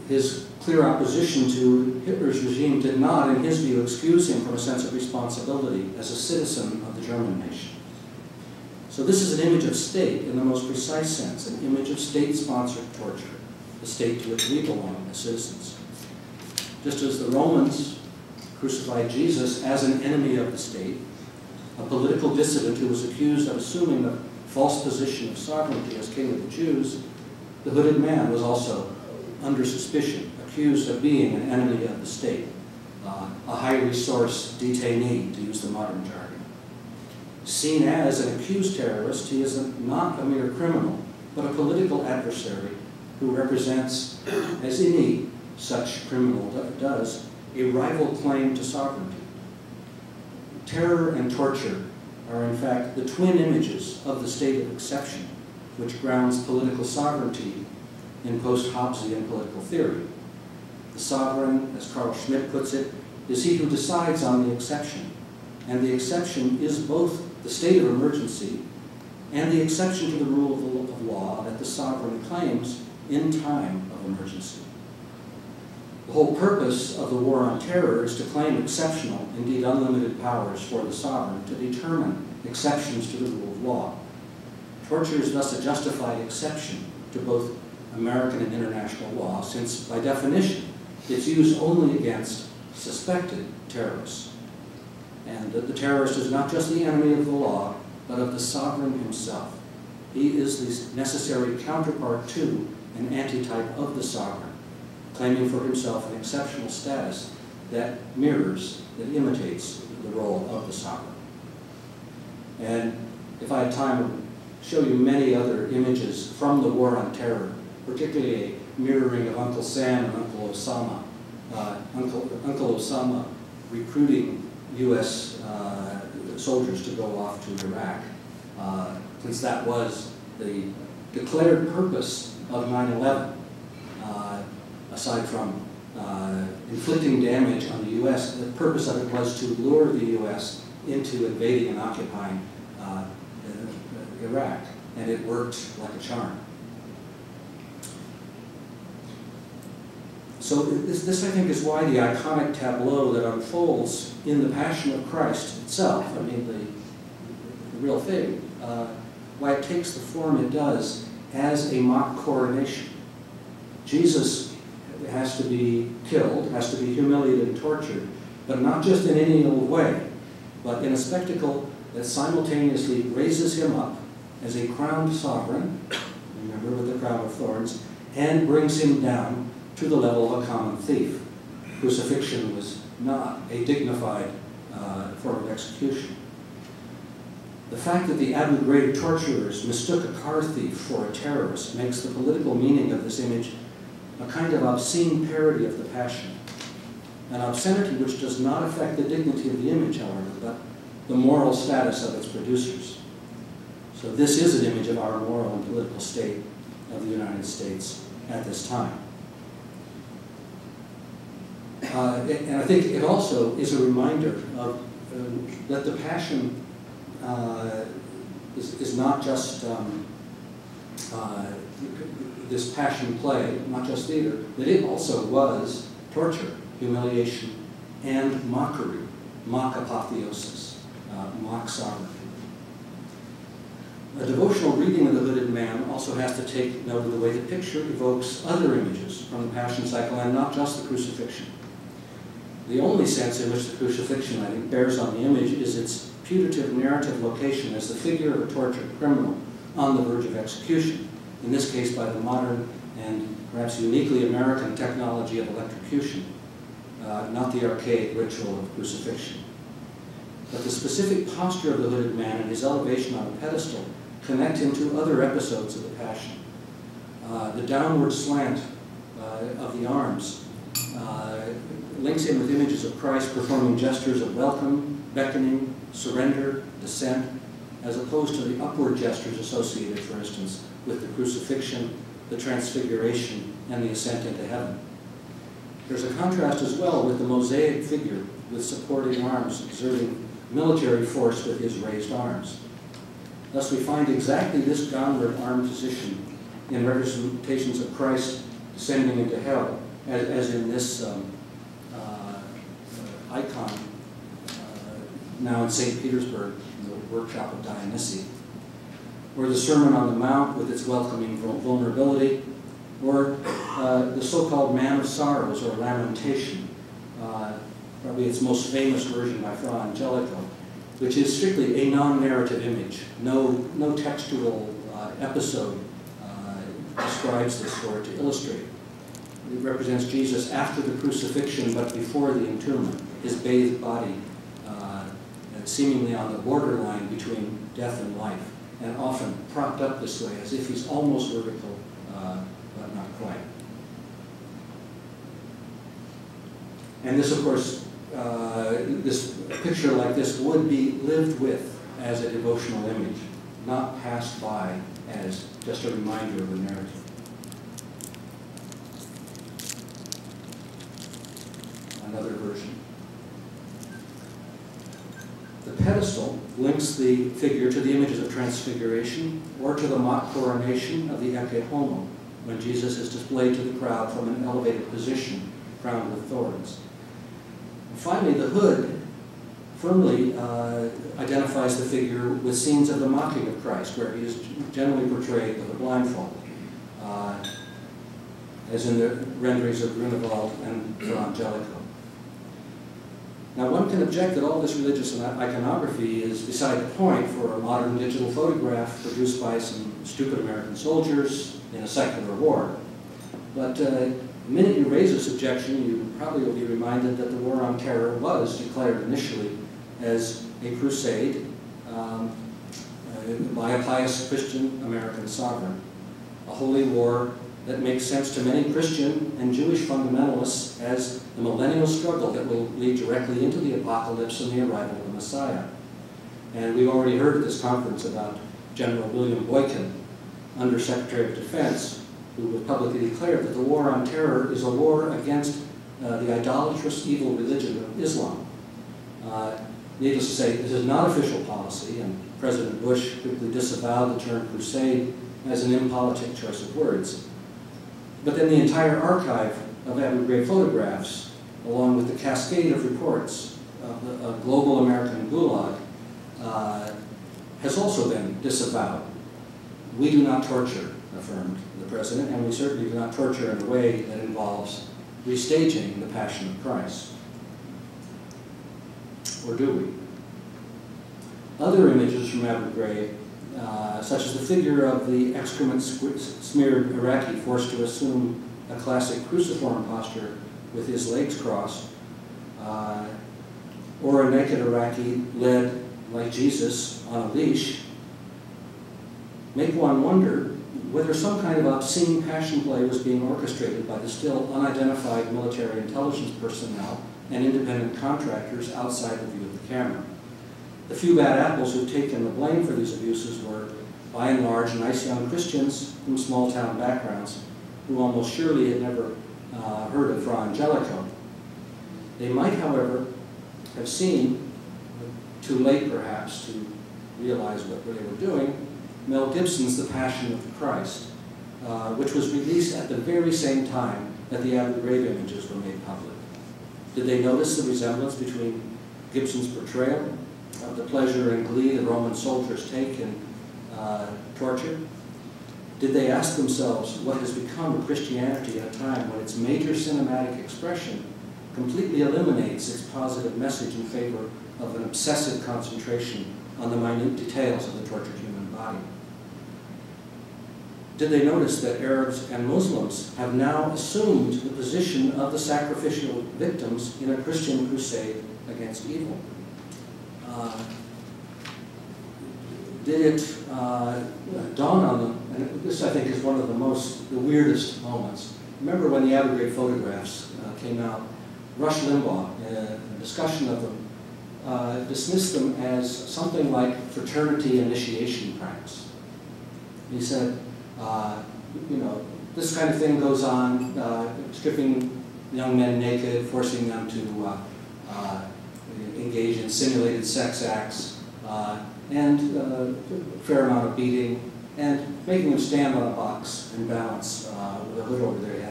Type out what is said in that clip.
his clear opposition to Hitler's regime did not, in his view, excuse him from a sense of responsibility as a citizen of the German nation. So this is an image of state in the most precise sense, an image of state-sponsored torture, the state to which we belong as citizens. Just as the Romans crucified Jesus as an enemy of the state, a political dissident who was accused of assuming the false position of sovereignty as king of the Jews, the hooded man was also under suspicion, accused of being an enemy of the state, a high-resource detainee, to use the modern jargon. Seen as an accused terrorist, he is not a mere criminal, but a political adversary who represents, as any such criminal does, a rival claim to sovereignty. Terror and torture are in fact the twin images of the state of exception, which grounds political sovereignty in post-Hobbesian political theory. The sovereign, as Carl Schmitt puts it, is he who decides on the exception, and the exception is both the state of emergency and the exception to the rule of law that the sovereign claims in time of emergency. The whole purpose of the war on terror is to claim exceptional, indeed unlimited powers for the sovereign to determine exceptions to the rule of law. Torture is thus a justified exception to both American and international law, since by definition it's used only against suspected terrorists. And that the terrorist is not just the enemy of the law, but of the sovereign himself. He is the necessary counterpart to and antitype of the sovereign, claiming for himself an exceptional status that mirrors, that imitates the role of the sovereign. And if I had time, I would show you many other images from the war on terror, particularly a mirroring of Uncle Sam and Uncle Osama. Uncle Osama recruiting U.S. soldiers to go off to Iraq, since that was the declared purpose of 9/11, aside from inflicting damage on the U.S., the purpose of it was to lure the U.S. into invading and occupying Iraq, and it worked like a charm. So this, I think, is why the iconic tableau that unfolds in the Passion of Christ itself, I mean, the real thing, why it takes the form it does as a mock coronation. Jesus has to be killed, has to be humiliated and tortured, but not just in any old way, but in a spectacle that simultaneously raises him up as a crowned sovereign, remember, with the crown of thorns, and brings him down to the level of a common thief. Crucifixion was not a dignified form of execution. The fact that the Abu Ghraib torturers mistook a car thief for a terrorist makes the political meaning of this image a kind of obscene parody of the Passion. An obscenity which does not affect the dignity of the image, however, but the moral status of its producers. So this is an image of our moral and political state of the United States at this time. And I think it also is a reminder of that the Passion is not just this Passion play, not just theater, that it also was torture, humiliation, and mockery, mock apotheosis, mock sovereignty. A devotional reading of the Hooded Man also has to take note of the way the picture evokes other images from the Passion cycle, and not just the crucifixion. The only sense in which the crucifixion, I think, bears on the image is its putative narrative location as the figure of a tortured criminal on the verge of execution, in this case by the modern and perhaps uniquely American technology of electrocution, not the archaic ritual of crucifixion. But the specific posture of the Hooded Man and his elevation on a pedestal connect him to other episodes of the Passion. The downward slant of the arms links him with images of Christ performing gestures of welcome, beckoning, surrender, descent, as opposed to the upward gestures associated, for instance, with the crucifixion, the transfiguration, and the ascent into heaven. There's a contrast as well with the mosaic figure with supporting arms exerting military force with his raised arms. Thus we find exactly this downward arm position in representations of Christ descending into hell as in this icon now in St. Petersburg, in the workshop of Dionysi, or the Sermon on the Mount with its welcoming vulnerability, or the so-called Man of Sorrows, or Lamentation, probably its most famous version by Fra Angelico, which is strictly a non-narrative image. No textual episode describes this or to illustrate. It represents Jesus after the crucifixion but before the entombment, his bathed body seemingly on the borderline between death and life, and often propped up this way as if he's almost vertical, but not quite. And this, of course, this picture like this would be lived with as a devotional image, not passed by as just a reminder of a narrative. Another version. The pedestal links the figure to the images of transfiguration or to the mock coronation of the Ecce Homo, when Jesus is displayed to the crowd from an elevated position, crowned with thorns. And finally, the hood firmly identifies the figure with scenes of the mocking of Christ, where he is generally portrayed with a blindfold, as in the renderings of Grunewald and Fra Angelico. Now, one can object that all this religious iconography is beside the point for a modern digital photograph produced by some stupid American soldiers in a secular war. But the minute you raise this objection, you probably will be reminded that the War on Terror was declared initially as a crusade by a pious Christian American sovereign, a holy war that makes sense to many Christian and Jewish fundamentalists as the millennial struggle that will lead directly into the apocalypse and the arrival of the Messiah. And we've already heard at this conference about General William Boykin, Under Secretary of Defense, who has publicly declared that the War on Terror is a war against the idolatrous evil religion of Islam. Needless to say, this is not official policy, and President Bush quickly disavowed the term crusade as an impolitic choice of words. But then the entire archive of Abu Ghraib photographs, along with the cascade of reports of the global American Gulag, has also been disavowed. We do not torture, affirmed the president, and we certainly do not torture in a way that involves restaging the Passion of Christ. Or do we? Other images from Abu Ghraib, such as the figure of the excrement-smeared Iraqi forced to assume a classic cruciform posture with his legs crossed, or a naked Iraqi led, like Jesus, on a leash, make one wonder whether some kind of obscene passion play was being orchestrated by the still unidentified military intelligence personnel and independent contractors outside the view of the camera. The few bad apples who've taken the blame for these abuses were, by and large, nice young Christians from small-town backgrounds who almost surely had never heard of Fra Angelico. They might, however, have seen, too late perhaps to realize what they were doing, Mel Gibson's The Passion of the Christ, which was released at the very same time that the Abu Ghraib images were made public. Did they notice the resemblance between Gibson's portrayal of the pleasure and glee that Roman soldiers take in torture? Did they ask themselves what has become of Christianity at a time when its major cinematic expression completely eliminates its positive message in favor of an obsessive concentration on the minute details of the tortured human body? Did they notice that Arabs and Muslims have now assumed the position of the sacrificial victims in a Christian crusade against evil? Did it dawn on them, and this I think is one of the weirdest moments. Remember when the Abu Ghraib photographs came out, Rush Limbaugh, in a discussion of them, dismissed them as something like fraternity initiation pranks. He said, you know, this kind of thing goes on, stripping young men naked, forcing them to engage in simulated sex acts, and a fair amount of beating, and making them stand on a box and balance with a hood over their head.